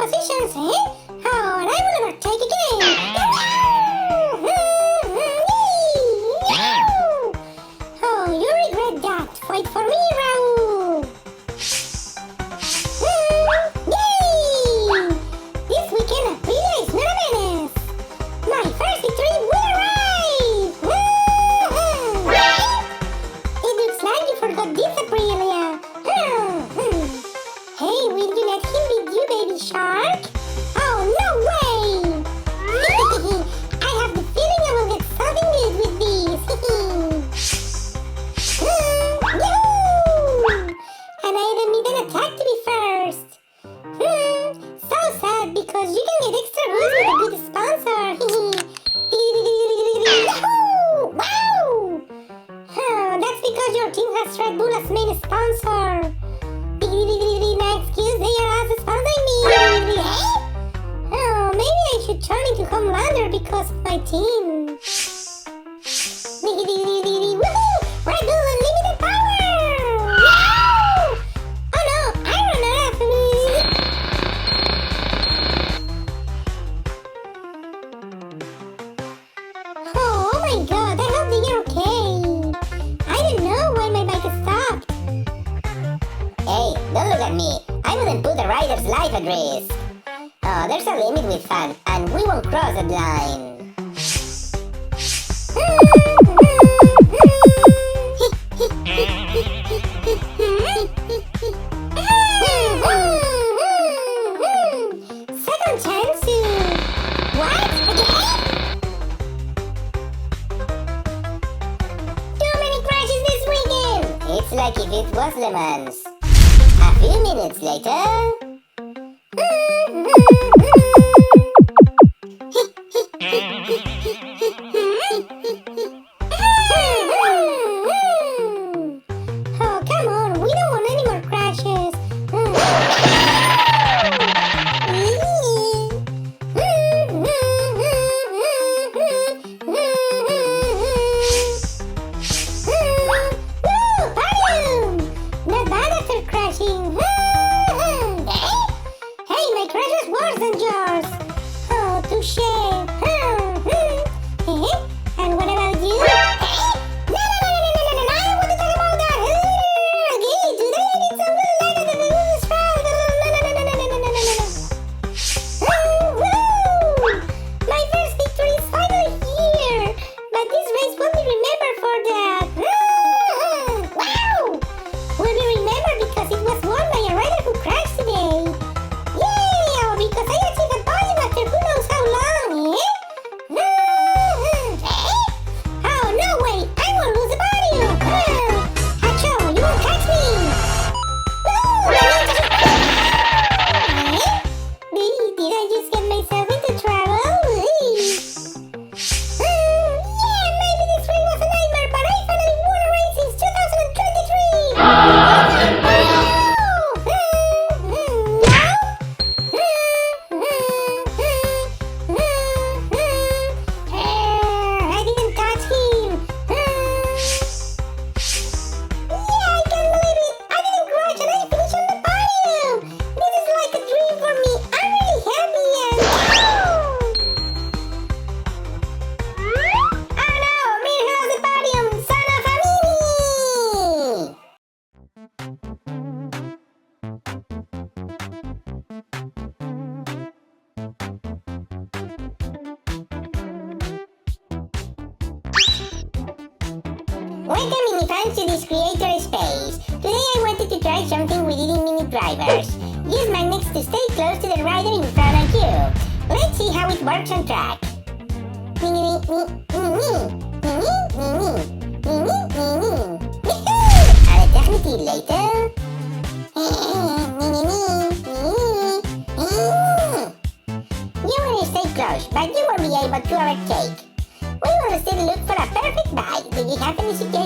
positions, eh? Oh, and I will overtake again! Oh, you regret that! Fight for me, Raul! Yay! This weekend Aprilia is not a menace! My first victory will arrive! It looks like you forgot this, Aprilia! Hey, will you let him beat you, baby shark? Oh, no way! I have the feeling I will get something good with this! Yahoo! And I don't need an attack to be first! So sad because you can get extra boost with a good sponsor! Yahoo! Wow! That's because your team has Red Bull as main sponsor! No excuse, they are also sponsoring me! Oh, maybe I should turn into Homelander because of my team! Woohoo! Red Bull Unlimited Power! Wow! Oh no, I run out of... Oh my god, I hope they are okay! I don't know why my bike stopped! Hey, don't look at me. I wouldn't put a rider's life at risk. Oh, there's a limit with fun, and we won't cross that line. Second chance to... What? Again? Too many crashes this weekend! It's like if it was Le Mans. A few minutes later... Oh, come on, we don't want any more crashes. Not bad after crashing. Hey, my crash was worse than yours. Oh, touche. And what about you? No, I don't want to talk about that. Okay, today I need some good luck at the bonus round. My first victory is finally here. But this race won't be remembered for that. Wow! Will be remembered because it was won by a rider who crashed today. Yay! Oh, because I achieved a podium after who knows how long, eh? Oh, no way! I won't lose the podium! Hacho, you won't catch me! Did I just get myself into trouble? Yeah, maybe this race was a nightmare, but I finally won a race since 2023! I didn't touch him! Yeah, I can't believe it! I didn't crash and I finished on the podium! This is like a dream for me! I'm really happy and... Oh no! Mir has the podium! Son of a mini! Welcome mini fans to this creator space. Today I wanted to try something we did in Mini Drivers. Use magnets to stay close to the rider in front of you. Let's see how it works on track. An eternity later... You will stay close, but you won't be able to overtake. We will still look for a perfect bike. Do you have any suggestions?